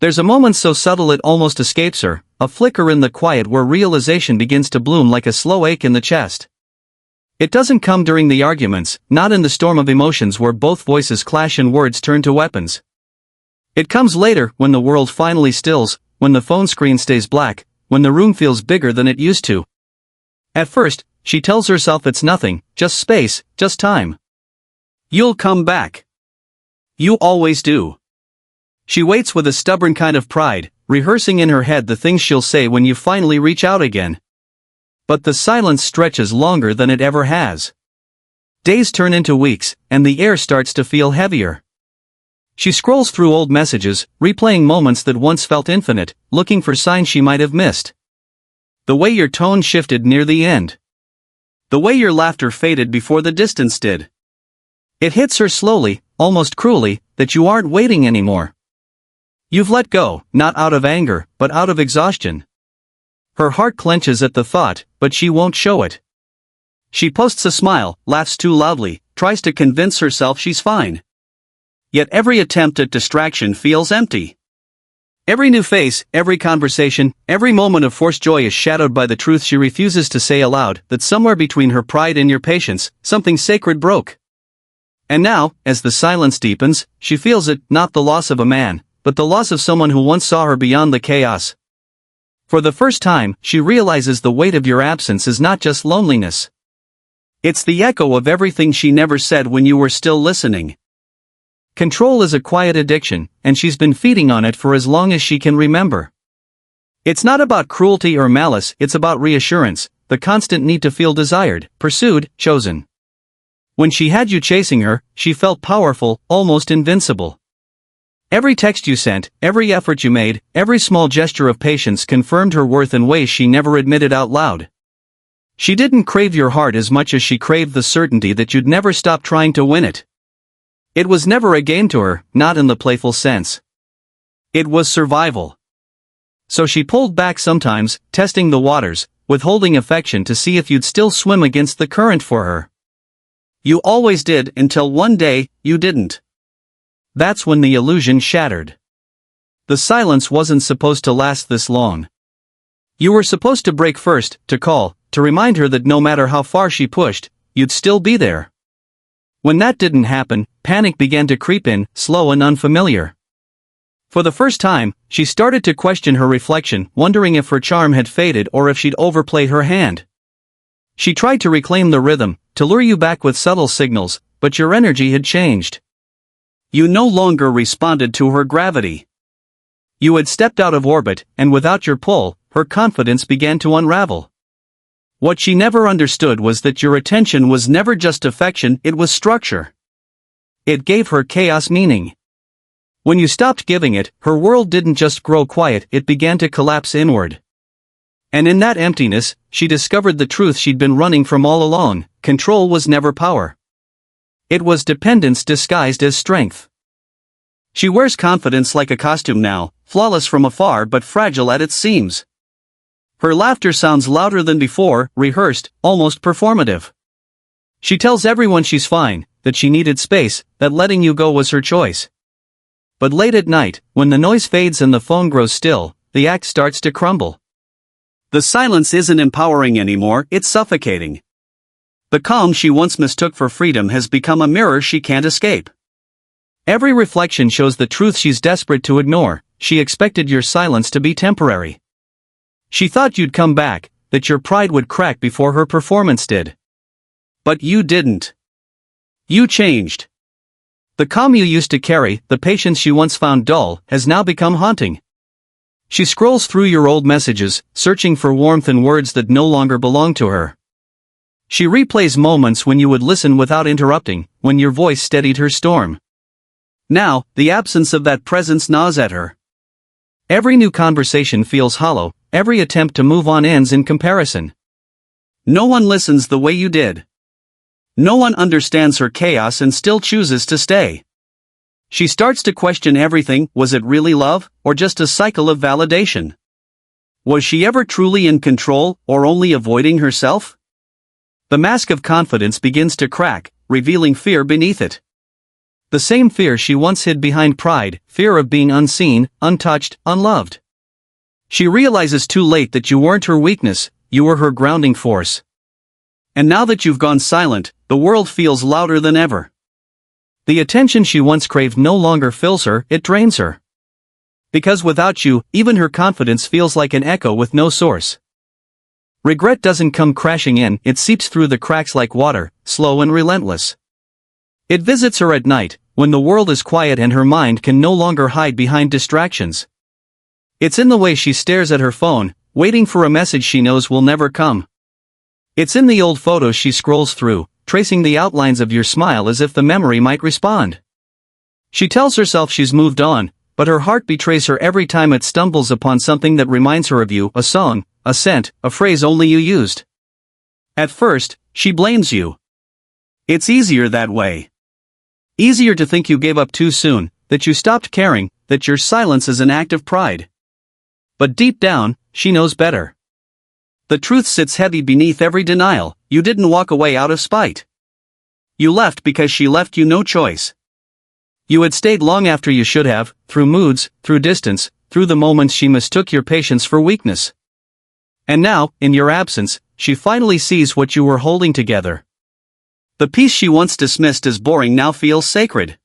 There's a moment so subtle it almost escapes her, a flicker in the quiet where realization begins to bloom like a slow ache in the chest. It doesn't come during the arguments, not in the storm of emotions where both voices clash and words turn to weapons. It comes later, when the world finally stills, when the phone screen stays black, when the room feels bigger than it used to. At first, she tells herself it's nothing, just space, just time. You'll come back. You always do. She waits with a stubborn kind of pride, rehearsing in her head the things she'll say when you finally reach out again. But the silence stretches longer than it ever has. Days turn into weeks, and the air starts to feel heavier. She scrolls through old messages, replaying moments that once felt infinite, looking for signs she might have missed. The way your tone shifted near the end. The way your laughter faded before the distance did. It hits her slowly, almost cruelly, that you aren't waiting anymore. You've let go, not out of anger, but out of exhaustion. Her heart clenches at the thought, but she won't show it. She posts a smile, laughs too loudly, tries to convince herself she's fine. Yet every attempt at distraction feels empty. Every new face, every conversation, every moment of forced joy is shadowed by the truth she refuses to say aloud, that somewhere between her pride and your patience, something sacred broke. And now, as the silence deepens, she feels it, not the loss of a man, but the loss of someone who once saw her beyond the chaos. For the first time, she realizes the weight of your absence is not just loneliness. It's the echo of everything she never said when you were still listening. Control is a quiet addiction, and she's been feeding on it for as long as she can remember. It's not about cruelty or malice, it's about reassurance, the constant need to feel desired, pursued, chosen. When she had you chasing her, she felt powerful, almost invincible. Every text you sent, every effort you made, every small gesture of patience confirmed her worth in ways she never admitted out loud. She didn't crave your heart as much as she craved the certainty that you'd never stop trying to win it. It was never a game to her, not in the playful sense. It was survival. So she pulled back sometimes, testing the waters, withholding affection to see if you'd still swim against the current for her. You always did until one day, you didn't. That's when the illusion shattered. The silence wasn't supposed to last this long. You were supposed to break first, to call, to remind her that no matter how far she pushed, you'd still be there. When that didn't happen, panic began to creep in, slow and unfamiliar. For the first time, she started to question her reflection, wondering if her charm had faded or if she'd overplayed her hand. She tried to reclaim the rhythm, to lure you back with subtle signals, but your energy had changed. You no longer responded to her gravity. You had stepped out of orbit, and without your pull, her confidence began to unravel. What she never understood was that your attention was never just affection, it was structure. It gave her chaos meaning. When you stopped giving it, her world didn't just grow quiet, it began to collapse inward. And in that emptiness, she discovered the truth she'd been running from all along: control was never power. It was dependence disguised as strength. She wears confidence like a costume now, flawless from afar but fragile at its seams. Her laughter sounds louder than before, rehearsed, almost performative. She tells everyone she's fine, that she needed space, that letting you go was her choice. But late at night, when the noise fades and the phone grows still, the act starts to crumble. The silence isn't empowering anymore, it's suffocating. The calm she once mistook for freedom has become a mirror she can't escape. Every reflection shows the truth she's desperate to ignore. She expected your silence to be temporary. She thought you'd come back, that your pride would crack before her performance did. But you didn't. You changed. The calm you used to carry, the patience she once found dull, has now become haunting. She scrolls through your old messages, searching for warmth in words that no longer belong to her. She replays moments when you would listen without interrupting, when your voice steadied her storm. Now, the absence of that presence gnaws at her. Every new conversation feels hollow, every attempt to move on ends in comparison. No one listens the way you did. No one understands her chaos and still chooses to stay. She starts to question everything. Was it really love, or just a cycle of validation? Was she ever truly in control, or only avoiding herself? The mask of confidence begins to crack, revealing fear beneath it. The same fear she once hid behind pride, fear of being unseen, untouched, unloved. She realizes too late that you weren't her weakness, you were her grounding force. And now that you've gone silent, the world feels louder than ever. The attention she once craved no longer fills her, it drains her. Because without you, even her confidence feels like an echo with no source. Regret doesn't come crashing in, it seeps through the cracks like water, slow and relentless. It visits her at night, when the world is quiet and her mind can no longer hide behind distractions. It's in the way she stares at her phone, waiting for a message she knows will never come. It's in the old photos she scrolls through, tracing the outlines of your smile as if the memory might respond. She tells herself she's moved on, but her heart betrays her every time it stumbles upon something that reminds her of you, a song, a scent, a phrase only you used. At first, she blames you. It's easier that way. Easier to think you gave up too soon, that you stopped caring, that your silence is an act of pride. But deep down, she knows better. The truth sits heavy beneath every denial, you didn't walk away out of spite. You left because she left you no choice. You had stayed long after you should have, through moods, through distance, through the moments she mistook your patience for weakness. And now, in your absence, she finally sees what you were holding together. The peace she once dismissed as boring now feels sacred.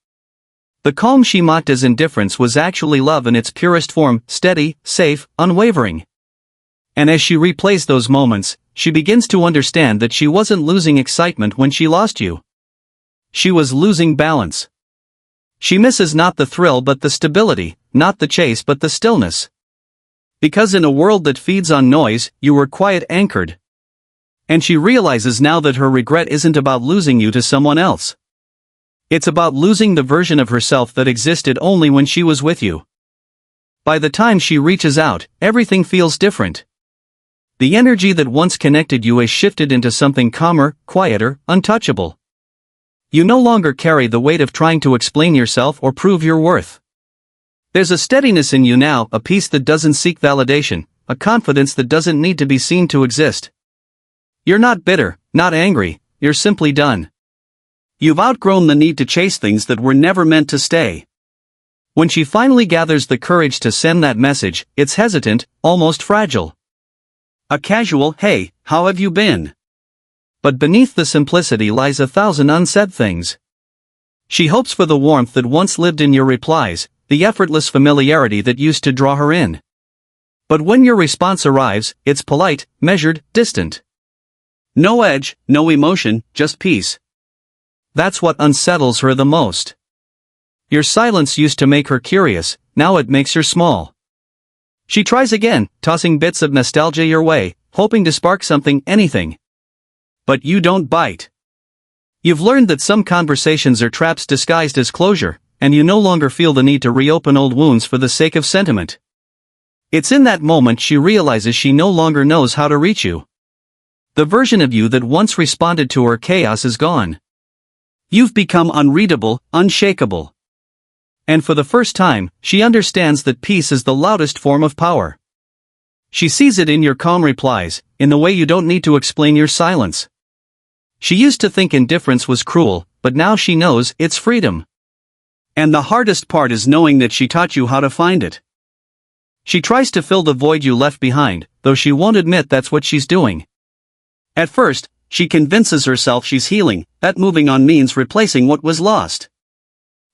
The calm she mocked as indifference was actually love in its purest form, steady, safe, unwavering. And as she replays those moments, she begins to understand that she wasn't losing excitement when she lost you. She was losing balance. She misses not the thrill but the stability, not the chase but the stillness. Because in a world that feeds on noise, you were quiet anchored. And she realizes now that her regret isn't about losing you to someone else. It's about losing the version of herself that existed only when she was with you. By the time she reaches out, everything feels different. The energy that once connected you has shifted into something calmer, quieter, untouchable. You no longer carry the weight of trying to explain yourself or prove your worth. There's a steadiness in you now, a peace that doesn't seek validation, a confidence that doesn't need to be seen to exist. You're not bitter, not angry, you're simply done. You've outgrown the need to chase things that were never meant to stay. When she finally gathers the courage to send that message, it's hesitant, almost fragile. A casual, "Hey, how have you been?" But beneath the simplicity lies 1,000 unsaid things. She hopes for the warmth that once lived in your replies, the effortless familiarity that used to draw her in. But when your response arrives, it's polite, measured, distant. No edge, no emotion, just peace. That's what unsettles her the most. Your silence used to make her curious, now it makes her small. She tries again, tossing bits of nostalgia your way, hoping to spark something, anything. But you don't bite. You've learned that some conversations are traps disguised as closure, and you no longer feel the need to reopen old wounds for the sake of sentiment. It's in that moment she realizes she no longer knows how to reach you. The version of you that once responded to her chaos is gone. You've become unreadable, unshakable. And for the first time, she understands that peace is the loudest form of power. She sees it in your calm replies, in the way you don't need to explain your silence. She used to think indifference was cruel, but now she knows it's freedom. And the hardest part is knowing that she taught you how to find it. She tries to fill the void you left behind, though she won't admit that's what she's doing. At first, she convinces herself she's healing, that moving on means replacing what was lost.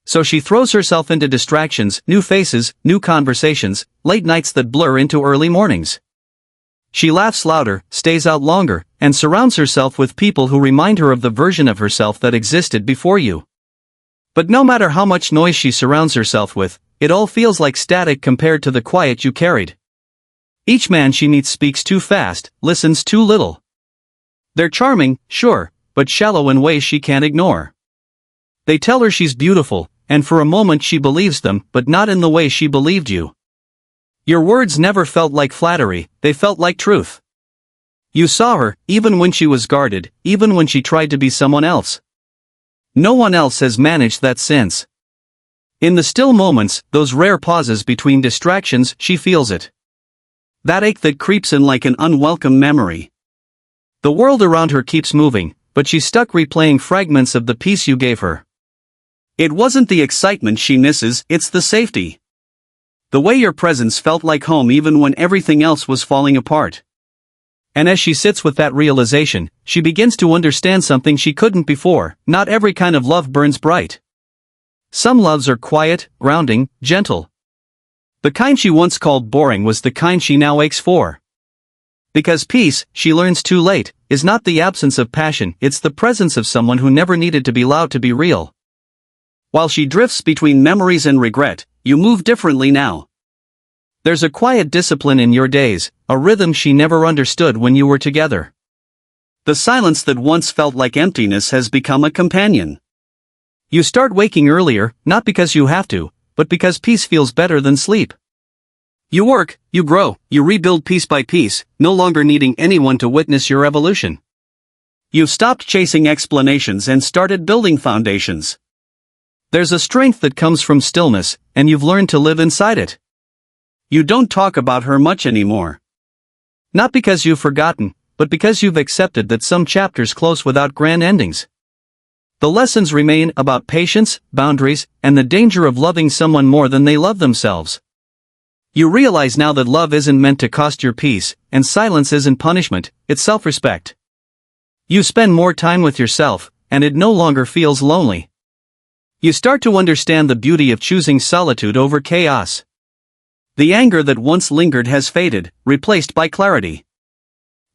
So she throws herself into distractions, new faces, new conversations, late nights that blur into early mornings. She laughs louder, stays out longer, and surrounds herself with people who remind her of the version of herself that existed before you. But no matter how much noise she surrounds herself with, it all feels like static compared to the quiet you carried. Each man she meets speaks too fast, listens too little. They're charming, sure, but shallow in ways she can't ignore. They tell her she's beautiful, and for a moment she believes them, but not in the way she believed you. Your words never felt like flattery, they felt like truth. You saw her, even when she was guarded, even when she tried to be someone else. No one else has managed that since. In the still moments, those rare pauses between distractions, she feels it. That ache that creeps in like an unwelcome memory. The world around her keeps moving, but she's stuck replaying fragments of the peace you gave her. It wasn't the excitement she misses, it's the safety. The way your presence felt like home even when everything else was falling apart. And as she sits with that realization, she begins to understand something she couldn't before. Not every kind of love burns bright. Some loves are quiet, grounding, gentle. The kind she once called boring was the kind she now aches for. Because peace, she learns too late, is not the absence of passion, it's the presence of someone who never needed to be loud to be real. While she drifts between memories and regret, you move differently now. There's a quiet discipline in your days, a rhythm she never understood when you were together. The silence that once felt like emptiness has become a companion. You start waking earlier, not because you have to, but because peace feels better than sleep. You work, you grow, you rebuild piece by piece, no longer needing anyone to witness your evolution. You've stopped chasing explanations and started building foundations. There's a strength that comes from stillness, and you've learned to live inside it. You don't talk about her much anymore. Not because you've forgotten, but because you've accepted that some chapters close without grand endings. The lessons remain about patience, boundaries, and the danger of loving someone more than they love themselves. You realize now that love isn't meant to cost your peace, and silence isn't punishment, it's self-respect. You spend more time with yourself, and it no longer feels lonely. You start to understand the beauty of choosing solitude over chaos. The anger that once lingered has faded, replaced by clarity.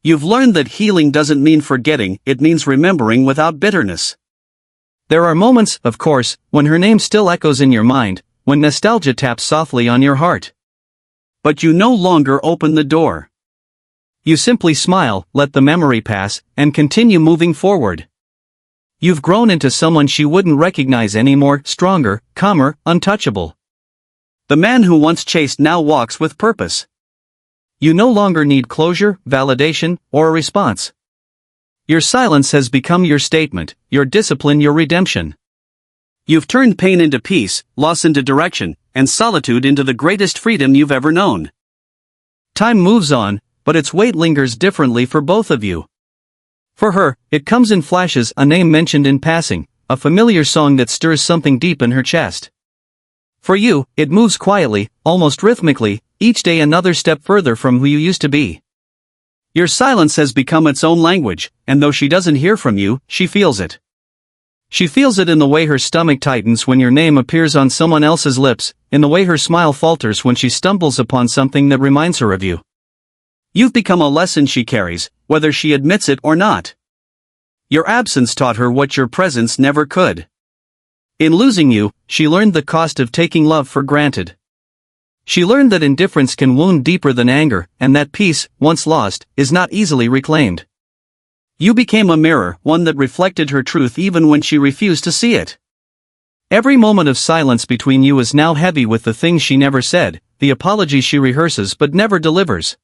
You've learned that healing doesn't mean forgetting, it means remembering without bitterness. There are moments, of course, when her name still echoes in your mind, when nostalgia taps softly on your heart. But you no longer open the door. You simply smile, let the memory pass, and continue moving forward. You've grown into someone she wouldn't recognize anymore, stronger, calmer, untouchable. The man who once chased now walks with purpose. You no longer need closure, validation, or a response. Your silence has become your statement, your discipline your redemption. You've turned pain into peace, loss into direction, and solitude into the greatest freedom you've ever known. Time moves on, but its weight lingers differently for both of you. For her, it comes in flashes, a name mentioned in passing, a familiar song that stirs something deep in her chest. For you, it moves quietly, almost rhythmically, each day another step further from who you used to be. Your silence has become its own language, and though she doesn't hear from you, she feels it. She feels it in the way her stomach tightens when your name appears on someone else's lips, in the way her smile falters when she stumbles upon something that reminds her of you. You've become a lesson she carries, whether she admits it or not. Your absence taught her what your presence never could. In losing you, she learned the cost of taking love for granted. She learned that indifference can wound deeper than anger, and that peace, once lost, is not easily reclaimed. You became a mirror, one that reflected her truth even when she refused to see it. Every moment of silence between you is now heavy with the things she never said, the apologies she rehearses but never delivers.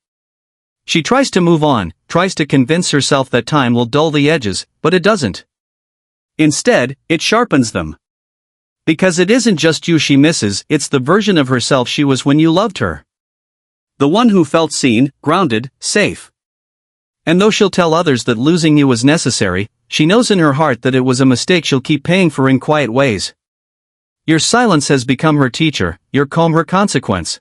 She tries to move on, tries to convince herself that time will dull the edges, but it doesn't. Instead, it sharpens them. Because it isn't just you she misses, it's the version of herself she was when you loved her. The one who felt seen, grounded, safe. And though she'll tell others that losing you was necessary, she knows in her heart that it was a mistake she'll keep paying for in quiet ways. Your silence has become her teacher, your calm her consequence.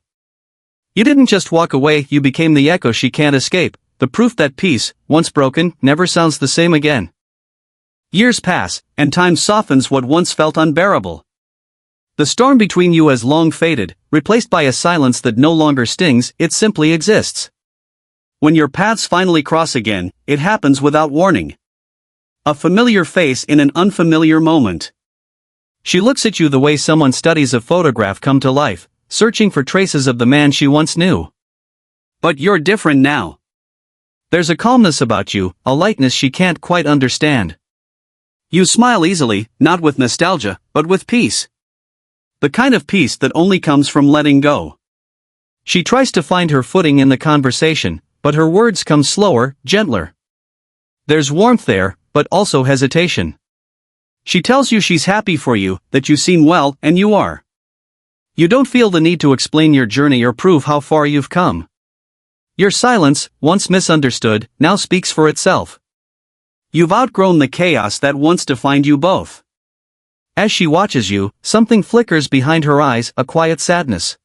You didn't just walk away, you became the echo she can't escape, the proof that peace, once broken, never sounds the same again. Years pass, and time softens what once felt unbearable. The storm between you has long faded, replaced by a silence that no longer stings, it simply exists. When your paths finally cross again, it happens without warning. A familiar face in an unfamiliar moment. She looks at you the way someone studies a photograph come to life, searching for traces of the man she once knew. But you're different now. There's a calmness about you, a lightness she can't quite understand. You smile easily, not with nostalgia, but with peace. The kind of peace that only comes from letting go. She tries to find her footing in the conversation, but her words come slower, gentler. There's warmth there, but also hesitation. She tells you she's happy for you, that you seem well, and you are. You don't feel the need to explain your journey or prove how far you've come. Your silence, once misunderstood, now speaks for itself. You've outgrown the chaos that once defined you both. As she watches you, something flickers behind her eyes, a quiet sadness.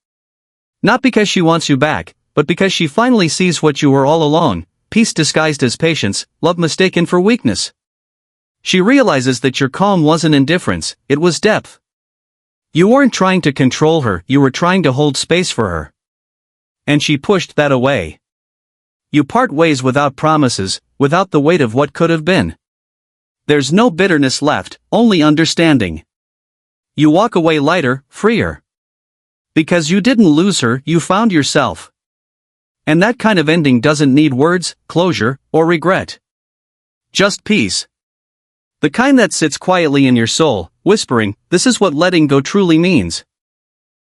Not because she wants you back, but because she finally sees what you were all along, peace disguised as patience, love mistaken for weakness. She realizes that your calm wasn't indifference, it was depth. You weren't trying to control her, you were trying to hold space for her. And she pushed that away. You part ways without promises, without the weight of what could have been. There's no bitterness left, only understanding. You walk away lighter, freer. Because you didn't lose her, you found yourself. And that kind of ending doesn't need words, closure, or regret. Just peace. The kind that sits quietly in your soul, whispering, this is what letting go truly means.